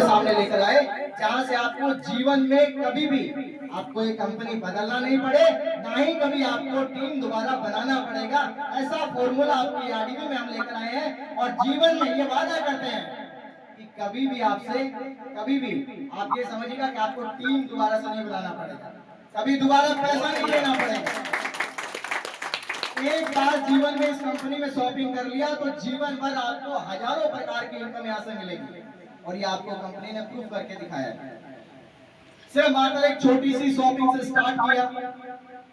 सामने लेकर आए, जहां से आपको जीवन में कभी भी आपको ये कंपनी बदलना नहीं पड़े, ना ही कभी आपको टीम दोबारा बनाना पड़ेगा। ऐसा फॉर्मूला आपकी आरडीवी में हम लेकर आए हैं और जीवन में ये वादा करते हैं कि कभी भी आपसे कभी भी आप ये समझिएगा कि आपको टीम दोबारा से नहीं बनाना पड़ेगा, कभी दोबारा पैसा नहीं लेना पड़ेगा। एक बार जीवन में इस कंपनी में शॉपिंग कर लिया तो जीवन भर आपको हजारों प्रकार की इनकम यहाँ से मिलेगी और ये आपको कंपनी ने प्रूव करके दिखाया है। सिर्फ मात्र एक छोटी सी शॉपिंग से स्टार्ट किया।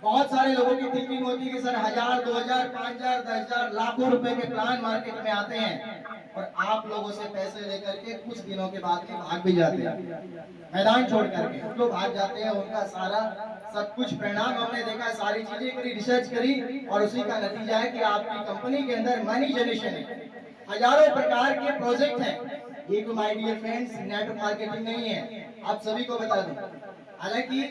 बहुत सारे लोगों की थिंकिंग होती है कि सर 1000, 2000, 5000, 10000, लाखों रुपए के प्लान मार्केट में आते हैं और आप लोगों से पैसे लेकर के कुछ दिनों के बाद में भाग भी जाते हैं, मैदान छोड़ करके कुछ लोग भाग जाते हैं। उनका सारा सब कुछ परिणाम हमने देखा, सारी चीजें करी, रिसर्च करी और उसी का नतीजा है कि आपकी कंपनी के अंदर मनी जनरेशन है, हजारों प्रकार के प्रोजेक्ट हैं। ये तो my dear friends network marketing नहीं है, आप सभी को बता दूं। हालांकि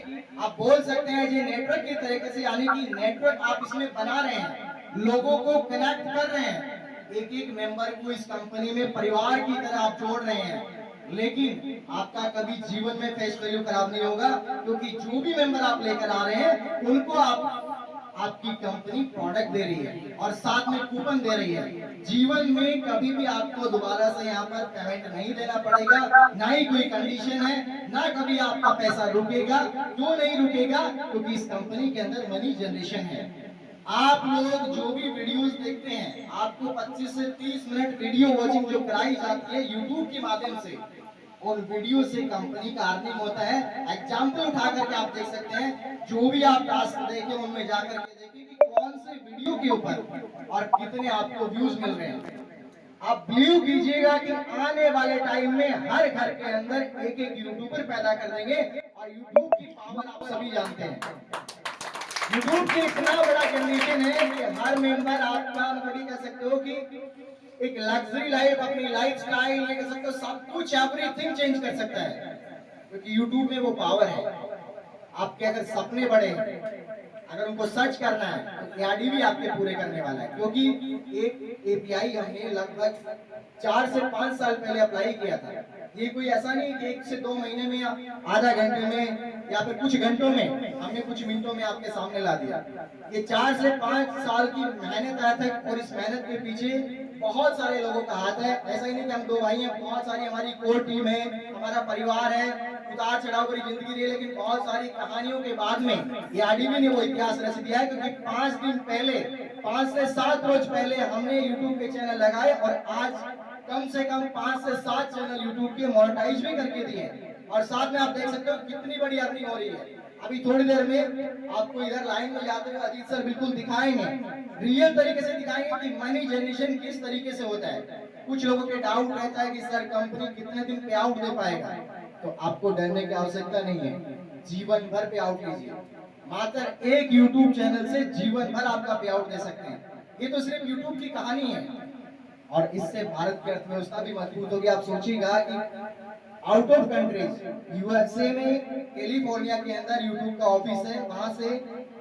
आप बोल सकते हैं ये नेटवर्क की तरीके से, यानी कि नेटवर्क आप इसमें बना रहे हैं, लोगों को कनेक्ट कर रहे हैं, एक एक मेंबर को इस कंपनी में परिवार की तरह आप जोड़ रहे हैं। लेकिन आपका कभी जीवन में फेस वैल्यू खराब नहीं होगा, क्योंकि जो भी मेंबर आप लेकर आ रहे हैं उनको आपकी कंपनी प्रोडक्ट दे रही है और साथ में कूपन दे रही है। जीवन में कभी भी आपको दोबारा से यहाँ पर पेमेंट नहीं देना पड़ेगा, ना ही कोई कंडीशन है, ना कभी आपका पैसा रुकेगा। क्यों नहीं रुकेगा? क्योंकि इस कंपनी के अंदर मनी जनरेशन है। आप लोग जो भी वीडियोस देखते हैं, आपको 25 से 30 मिनट वीडियो वॉचिंग जो कराई जाती है यूट्यूब के माध्यम से, और वीडियो से कंपनी का अर्निंग होता है। एग्जाम्पल उठा करके आप देख सकते हैं, जो भी आप टास्क देखें उनमें जाकर के देखिए कि कौन से वीडियो के ऊपर और कितने आपको व्यूज मिल रहे हैं। आप बिलीव कीजिएगा कि आने वाले टाइम में हर घर के अंदर एक एक यूट्यूबर पैदा कर देंगे और यूट्यूब की पावर आप सभी जानते हैं। यूट्यूब की इतना बड़ा जनरेशन है कि हर मेंबर आपका मतलब कह सकते हो कि एक लग्जरी लाइफ, अपनी लाइफ स्टाइल ये कह सकते हो, सब कुछ एवरीथिंग चेंज कर सकता है, क्योंकि यूट्यूब में वो पावर है। आपके अगर सपने बड़े हैं, अगर उनको सर्च करना है तो एआरडीवी आपके पूरे करने वाला है, क्योंकि एक एपीआई हमने लगभग 4 से 5 साल पहले अप्लाई किया था। ये कोई ऐसा नहीं कि 1 से 2 महीने में, आधा घंटे में या फिर कुछ घंटों में हमने कुछ मिनटों में आपके सामने ला दिया। ये 4 से 5 साल की मेहनत आया था और इस मेहनत के पीछे बहुत सारे लोगों का हाथ है। ऐसा ही नहीं कि हम 2 भाई हैं, बहुत सारी हमारी कोर टीम है, हमारा परिवार है, उतार चढ़ाव भरी जिंदगी रही, लेकिन बहुत सारी कहानियों के बाद में ये आरडीवी ने वो इतिहास रच दिया है। क्योंकि 5 दिन पहले, 5 से 7 रोज पहले हमने यूट्यूब के चैनल लगाए और आज कम से कम 5 से 7 चैनल यूट्यूब के मोनेटाइज भी करके दिए, और साथ में आप देख सकते हो कितनी बड़ी अर्निंग हो रही है। अभी थोड़ी देर में आपको इधर लाइन में जाते हुए अजीत सर बिल्कुल दिखाएंगे, रियल तरीके से दिखाएंगे कि मनी जनरेशन किस तरीके से होता है। कुछ लोगों के डाउट रहता है कि सर कंपनी कितने दिन पे आउट दे पाएगा, तो आपको डरने की आवश्यकता नहीं है, जीवन भर पे आउट लीजिए। मात्र एक यूट्यूब चैनल से जीवन भर आपका पे आउट दे सकते हैं। ये तो सिर्फ यूट्यूब की कहानी है और इससे भारत की अर्थव्यवस्था भी मजबूत होगी। आप सोचिएगा कि आउट ऑफ कंट्रीज, यूएसए में कैलिफोर्निया के अंदर यूट्यूब का ऑफिस है, वहां से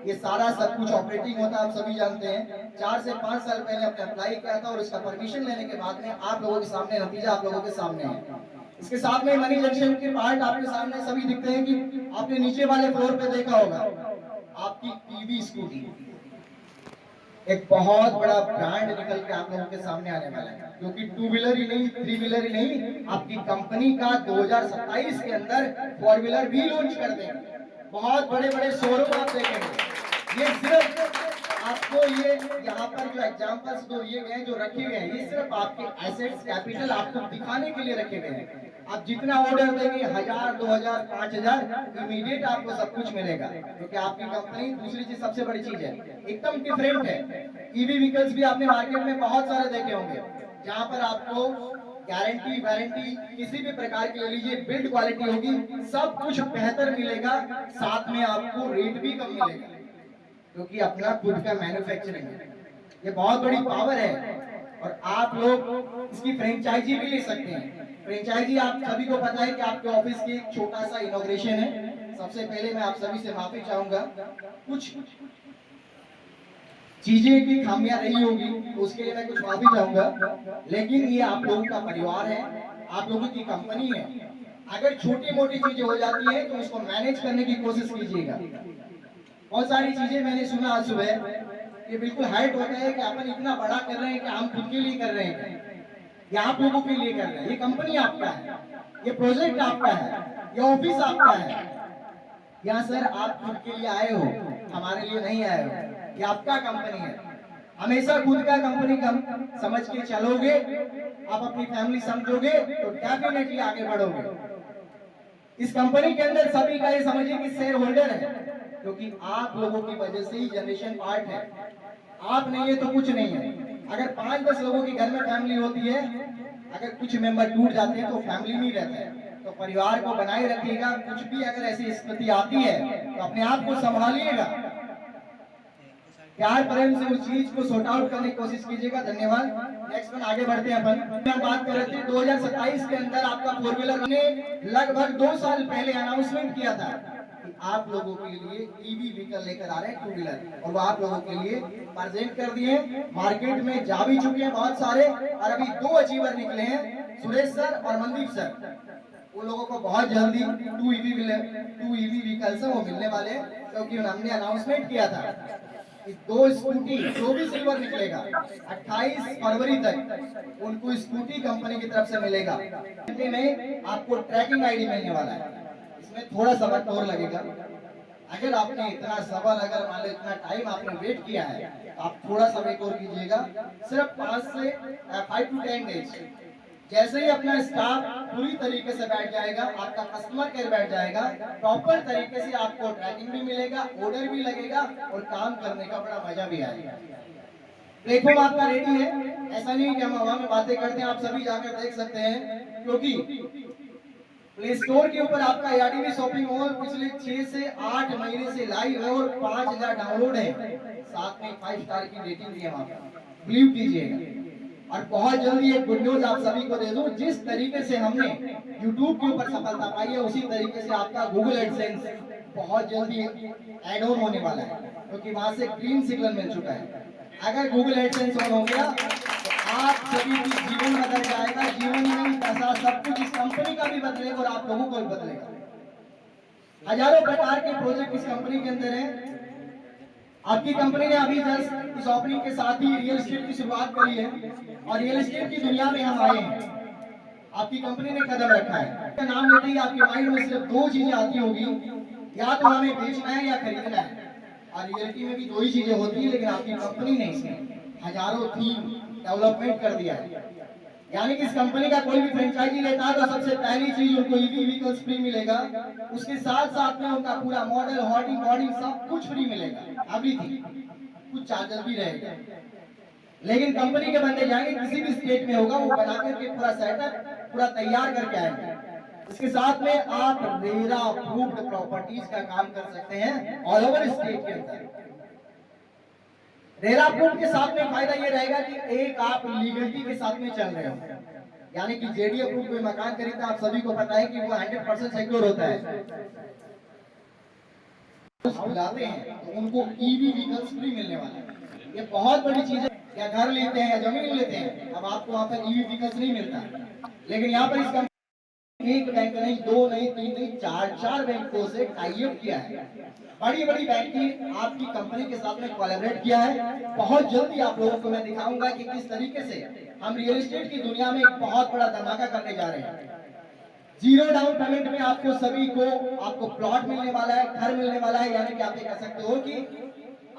ये सारा सब कुछ ऑपरेटिंग होता है, आप सभी जानते हैं। 4 से 5 साल पहले आपने अप्लाई किया था और इसका परमिशन लेने के बाद में आप लोगों के सामने नतीजा आप लोगों के सामने है। इसके साथ में मनी जनरेशन के पार्ट आपके सामने सभी दिखते हैं कि आपने नीचे वाले फ्लोर पे देखा होगा आपकी ईवी स्कूटी, एक बहुत बड़ा ब्रांड निकल के आप लोगों के सामने आने वाला है, क्योंकि 2 व्हीलर ही नहीं, 3 व्हीलर ही नहीं, आपकी कंपनी का 2027 के अंदर 4 व्हीलर भी लॉन्च कर देंगे। बहुत बड़े बड़े शोरूम आप देखेंगे। ये सिर्फ आपको ये यहाँ पर जो एग्जांपल्स दो ये गए जो रखे गए हैं, ये सिर्फ आपके एसेट्स कैपिटल आपको दिखाने के लिए रखे गए हैं। आप जितना ऑर्डर देंगे 1000, 2000, 5000 इमीडिएट आपको सब कुछ मिलेगा, क्योंकि आपकी कंपनी दूसरी चीज सबसे बड़ी चीज है एकदम डिफरेंट है। ईवी व्हीकल्स भी आपने मार्केट में बहुत सारे देखे होंगे, जहाँ पर आपको गारंटी वारंटी किसी भी प्रकार की ले लीजिए, बिल्ड क्वालिटी होगी, सब कुछ बेहतर मिलेगा, साथ में आपको रेट भी कम मिलेगा, क्योंकि अपना खुद का मैन्युफैक्चरिंग है। ये बहुत बड़ी पावर है और आप लोग इसकी फ्रेंचाइजी भी ले सकते हैं। फ्रेंचाइजी आप सभी को पता है कि आपके ऑफिस की एक छोटा सा इनॉग्रेशन है। सबसे पहले मैं आप सभी से माफी चाहूंगा, कुछ चीजें की खामियां रही होगी तो उसके लिए मैं कुछ माफी चाहूंगा, लेकिन ये आप लोगों का परिवार है, आप लोगों की कंपनी है अगर छोटी मोटी चीजें हो जाती है तो उसको मैनेज करने की कोशिश कीजिएगा। बहुत सारी चीजें मैंने सुना आज सुबह कि बिल्कुल हाइट होता है कि अपन इतना बड़ा कर रहे हैं कि हम खुद के लिए कर रहे हैं या आप लोगों के लिए कर रहे हैं। ये कंपनी आपका है, ये प्रोजेक्ट आपका है, ये ऑफिस आपका है। या सर आप खुद के लिए आए हो, हमारे लिए नहीं आए हो। ये आपका कंपनी है, हमेशा खुद का कंपनी समझ के चलोगे, आप अपनी फैमिली समझोगे तो डेफिनेटली आगे बढ़ोगे। इस कंपनी के अंदर सभी का ये समझिए कि शेयर होल्डर है, क्योंकि आप लोगों की वजह से ही जनरेशन पार्ट है। आप नहीं है तो कुछ नहीं है। अगर 5-10 लोगों के घर में फैमिली होती है, अगर कुछ मेंबर टूट जाते हैं तो फैमिली नहीं रहता है। तो परिवार को बनाए रखिएगा। कुछ भी अगर ऐसी स्थिति आती है तो अपने आप को संभालिएगा, प्यार प्रेम से उस चीज को सॉर्ट आउट करने की कोशिश कीजिएगा। धन्यवाद। नेक्स्ट वन आगे बढ़ते हैं अपन। हम बात कर रहे थे 2027 के अंदर आपका फोर व्हीलर ने लगभग 2 साल पहले अनाउंसमेंट किया था कि आप लोगों के लिए ईवी व्हीकल लेकर आ रहे हैं, 2 व्हीलर, और वो आप लोगों के लिए प्रेजेंट कर दिए। मार्केट में जा भी चुके हैं बहुत सारे, और अभी 2 अचीवर निकले हैं, सुरेश सर और मनदीप सर। उन लोगों को बहुत जल्दी 2 ईवी व्हीकल्स वो मिलने वाले हैं, क्योंकि हमने अनाउंसमेंट किया था। इस 2 स्कूटी जो भी सिल्वर निकलेगा 28 फरवरी तक उनको स्कूटी कंपनी की तरफ से मिलेगा। में आपको ट्रैकिंग आईडी मिलने वाला है। इसमें थोड़ा सा वक्त और लगेगा। अगर आपने इतना सवाल, अगर मान लो इतना टाइम आपने वेट किया है, तो आप थोड़ा सा वेट और कीजिएगा। सिर्फ 5 से 5 to 10 डेज। जैसे ही अपना स्टाफ पूरी तरीके से बैठ जाएगा, आपका कस्टमर केयर बैठ जाएगा, प्रॉपर तरीके से आपको ट्रैकिंग भी मिलेगा, ऑर्डर भी लगेगा और काम करने का बड़ा मजा भी आएगा। प्लेटफॉर्म आपका रेडी है। ऐसा नहीं कि हम हवा में बातें करते हैं, आप सभी जाकर देख सकते हैं, क्योंकि प्ले स्टोर के ऊपर आपका एआरडीबी शॉपिंग मॉल पिछले 6 से 8 महीने से लाइव है और 5000 डाउनलोड है। साथ में 5 स्टार की रेटिंग भी है वहां पर, बिलीव कीजिएगा। और बहुत जल्दी एक गुड न्यूज आप सभी को दे दूं, जिस तरीके से हमने YouTube के ऊपर सफलता पाई है, उसी तरीके से आपका Google एडसेंस बहुत जल्दी ऐड ऑन होने वाला है, क्योंकि वहां से ग्रीन सिग्नल मिल चुका है। अगर Google एडसेंस ऑन हो गया तो आप सभी की जीवन बदल जाएगा। जीवन में पैसा सब कुछ इस कंपनी का भी बदलेगा और आप लोगों को भी बदलेगा। हजारों प्रकार के प्रोजेक्ट इस कंपनी के अंदर है। आपकी कंपनी ने अभी जस्ट इस ओपनिंग के साथ ही रियल एस्टेट की शुरुआत करी है, और रियल एस्टेट की दुनिया में हम आए हैं। आपकी कंपनी ने कदम रखा है। नाम लेते ही आपके माइंड में सिर्फ 2 चीजें आती होगी, या तो हमें बेचना है या खरीदना है। और रियलिटी में भी 2 ही चीजें होती है, लेकिन आपकी कंपनी ने इसमें हजारों थीम डेवलपमेंट कर दिया है। यानी कि इस कंपनी का कोई भी फ्रेंचाइजी लेता है तो सबसे पहली चीज उनको ईवी व्हीकल्स फ्री मिलेगा। उसके साथ साथ में उनका पूरा मॉडल, होर्डिंग, बॉर्डिंग सब कुछ फ्री मिलेगा। अभी थी कुछ चार्जेस भी रहेगा, लेकिन कंपनी के बंदे जाएंगे, किसी भी स्टेट में होगा, वो बना करके पूरा सेटअप पूरा तैयार करके आएंगे। इसके साथ में आप रेरा अप्रूव्ड प्रॉपर्टीज का काम कर सकते हैं ऑल ओवर स्टेट के अंदर। रेरा अप्रूव्ड के साथ में फायदा ये रहेगा कि एक आप लीगलिटी के साथ में चल रहे हो, यानी कि जेडी अप्रूव्ड कोई मकान खरीदता, आप सभी को पता है कि वो 100% सिक्योर होता है। बुलाते हैं तो उनको ईवी व्हीकल्स फ्री मिलने वाला है। ये बहुत बड़ी चीज है। या घर लेते हैं या जमीन लेते हैं, अब आपको वहां पर ईवी व्हीकल्स नहीं मिलता, लेकिन यहाँ पर इसका एक बैंक नहीं, 2 नहीं, 3 नहीं, 4 बैंकों से टाई अप किया है। बड़ी बड़ी बैंकिंग आपकी कंपनी के साथ में कोलैबोरेट किया है। बहुत जल्दी आप लोगों को मैं दिखाऊंगा कि किस तरीके से हम रियल एस्टेट की दुनिया में एक बहुत बड़ा धमाका करने जा रहे हैं। 0 डाउन पेमेंट में आपको सभी को आपको प्लॉट मिलने वाला है, घर मिलने वाला है। यानी कि आप ये कह सकते हो कि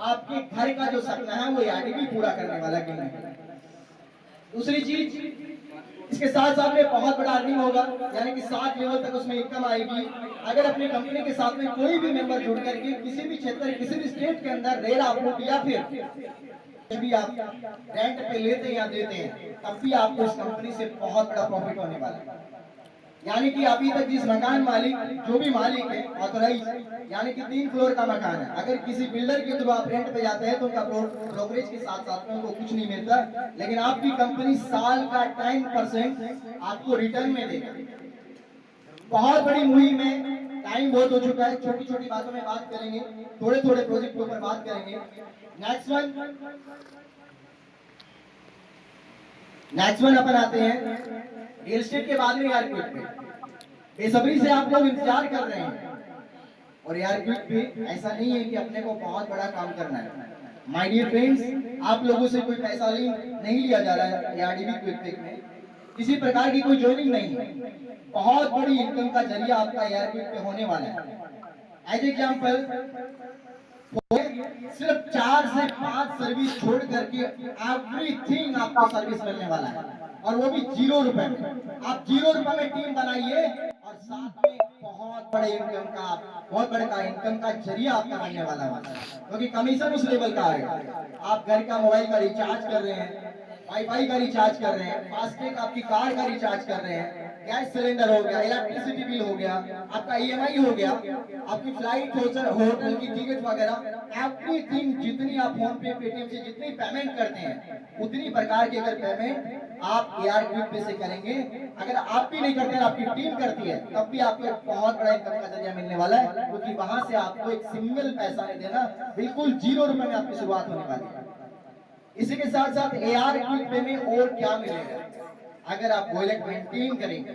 आपके घर का जो सपना है वो एआरडीबी पूरा करने वाला है। दूसरी चीज, इसके साथ साथ में बहुत बड़ा अर्निंग होगा, यानी कि 7 लेवल तक उसमें इनकम आएगी। अगर अपनी कंपनी के साथ में कोई भी मेंबर जुड़ करके किसी भी क्षेत्र, किसी भी स्टेट के अंदर रेरा अप्रूव्ड या फिर भी आप रेंट पे लेते हैं या देते हैं, तब भी आपको इस कंपनी से बहुत बड़ा प्रॉफिट होने वाला है। यानी कि अभी तक जिस मकान मालिक, जो भी मालिक है ऑथराइज, यानी कि 3 फ्लोर का मकान है, अगर किसी बिल्डर के थ्रू आप रेंट पे जाते हैं तो उनका ब्रोकरेज के साथ साथ में उनको कुछ नहीं मिलता, लेकिन आपकी कंपनी साल का 10% आपको रिटर्न में देगा। बहुत बड़ी मुहिम है। टाइम बहुत हो चुका है, छोटी छोटी बातों में बात करेंगे, थोड़े थोड़े प्रोजेक्ट के ऊपर बात करेंगे। नेक्स्ट वन अपन आते हैं रियल एस्टेट के बाद में यार पे। बेसब्री से आप लोग इंतजार कर रहे हैं। और यार क्विक पे ऐसा नहीं है कि अपने को बहुत बड़ा काम करना है। माय डियर फ्रेंड्स, आप लोगों से कोई पैसा नहीं लिया जा रहा है एआरडीबी क्विक पे में। किसी प्रकार की कोई जॉइनिंग नहीं है। बहुत बड़ी इनकम का जरिया आपका एआरडीबी पे होने वाला है। एज एग्जांपल, सिर्फ 4 से 5 सर्विस छोड़ करके एवरीथिंग आपको सर्विस मिलने वाला है, और वो भी 0 रुपए में। आप 0 रुपए में टीम बनाइए और साथ में बहुत बड़े इनकम का जरिया आपका बनने वाला है, क्योंकि कमीशन उस लेवल का है। आप घर का मोबाइल का रिचार्ज कर रहे हैं, वाईफाई का रिचार्ज कर रहे हैं, फास्टैग आपकी कार का रिचार्ज कर रहे हैं, गैस सिलेंडर हो गया, इलेक्ट्रिसिटी बिल हो गया, आपका ईएमआई हो गया, आपकी फ्लाइट होटल की टिकट वगैरह, एवरीथिंग जितनी आप फोन पे पेटीएम से जितनी पेमेंट करते हैं, उतनी प्रकार की अगर पेमेंट आप एआर क्विक पे से करेंगे। अगर आप भी नहीं करते, आपकी टीम करती है, तब भी आपको एक बहुत बड़ा इनकम का जरिया मिलने वाला है, क्योंकि वहां से आपको एक सिंगल पैसा नहीं देना, बिल्कुल 0 रुपए में आपकी शुरुआत होने वाली है। इसी के साथ साथ एआर क्विक पे में और क्या मिलेगा, अगर आप वॉलेट मेंटेन करेंगे,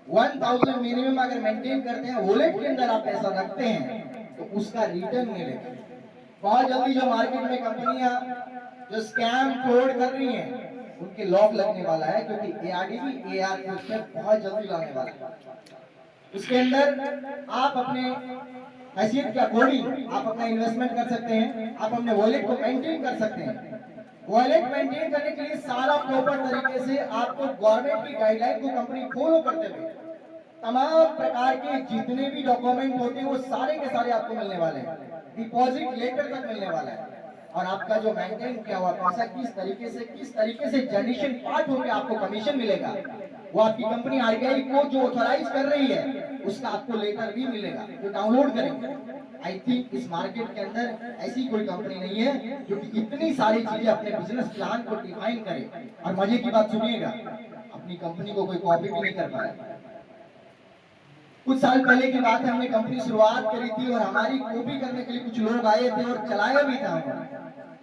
1000 मिनिमम अगर मेंटेन करते हैं, वॉलेट के अंदर आप पैसा रखते हैं, तो उसका रिटर्न मिलेगा। बहुत जल्दी जो मार्केट में कंपनियां जो स्कैम फ्रॉड कर रही हैं, उनके लॉक लगने वाला है, क्योंकि एआरडीबी एआर क्विक में बहुत जल्दी लाने वाला है। उसके अंदर आप अपने हैसियत के अकॉर्डिंग आप अपना इन्वेस्टमेंट कर सकते हैं, आप अपने वॉलेट को मेंटेन कर सकते हैं। वॉलेट मेंटेन करने के लिए सारा प्रॉपर तरीके से आपको गवर्नमेंट की गाइडलाइन को कंपनी फॉलो करते हुए तमाम प्रकार के जितने भी डॉक्यूमेंट होते हैं वो सारे के सारे आपको मिलने वाले हैं, डिपॉजिट लेटर तक मिलने वाला है, और आपका जो मेंटेन किया हुआ पैसा किस तरीके से जनरेशन पार्ट होकर आपको कमीशन मिलेगा, वो आपकी कंपनी आरबीआई को जो ऑथराइज कर रही है उसका आपको लेटर भी मिलेगा, जो डाउनलोड करेंगे। आई थिंक इस मार्केट के अंदर ऐसी कोई कंपनी नहीं है जो कि इतनी सारी चीजें अपने बिजनेस प्लान को डिफाइन करे। और मजे की बात सुनिएगा, अपनी कंपनी को कोई कॉपी भी नहीं कर पाया। कुछ साल पहले की बात है, हमने कंपनी शुरुआत करी थी और हमारी कॉपी करने के लिए कुछ लोग आए थे और चलाया भी था,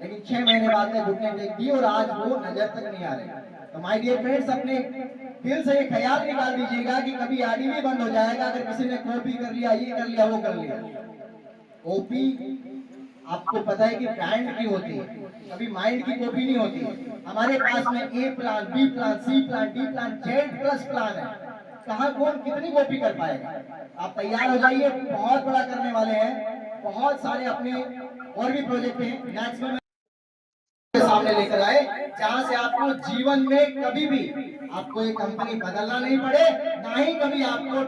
लेकिन 6 महीने बाद में घुटने टेक दी और आज वो नजर तक नहीं आ रहे। तो माय डियर फ्रेंड्स, अपने दिल से ये ख्याल निकाल दीजिएगा कि कभी आरडीबी बंद हो जाएगा अगर किसी ने कॉपी कर लिया, ये कर लिया, वो कर लिया। कॉपी आपको पता है कि ब्रांड की होती है, कभी माइंड की कॉपी नहीं होती। हमारे पास में A plan, B plan, C plan, D plan, Z plus plan है। कहाँ कौन कितनी कॉपी कर पाएगा। आप तैयार हो जाइए, बहुत बड़ा करने वाले हैं, बहुत सारे अपने और भी प्रोजेक्ट हैं मैक्सिमम सामने लेकर आए, जहां से आपको जीवन में कभी भी आपको एक कंपनी बदलना नहीं पड़े, ना ही कभी आपको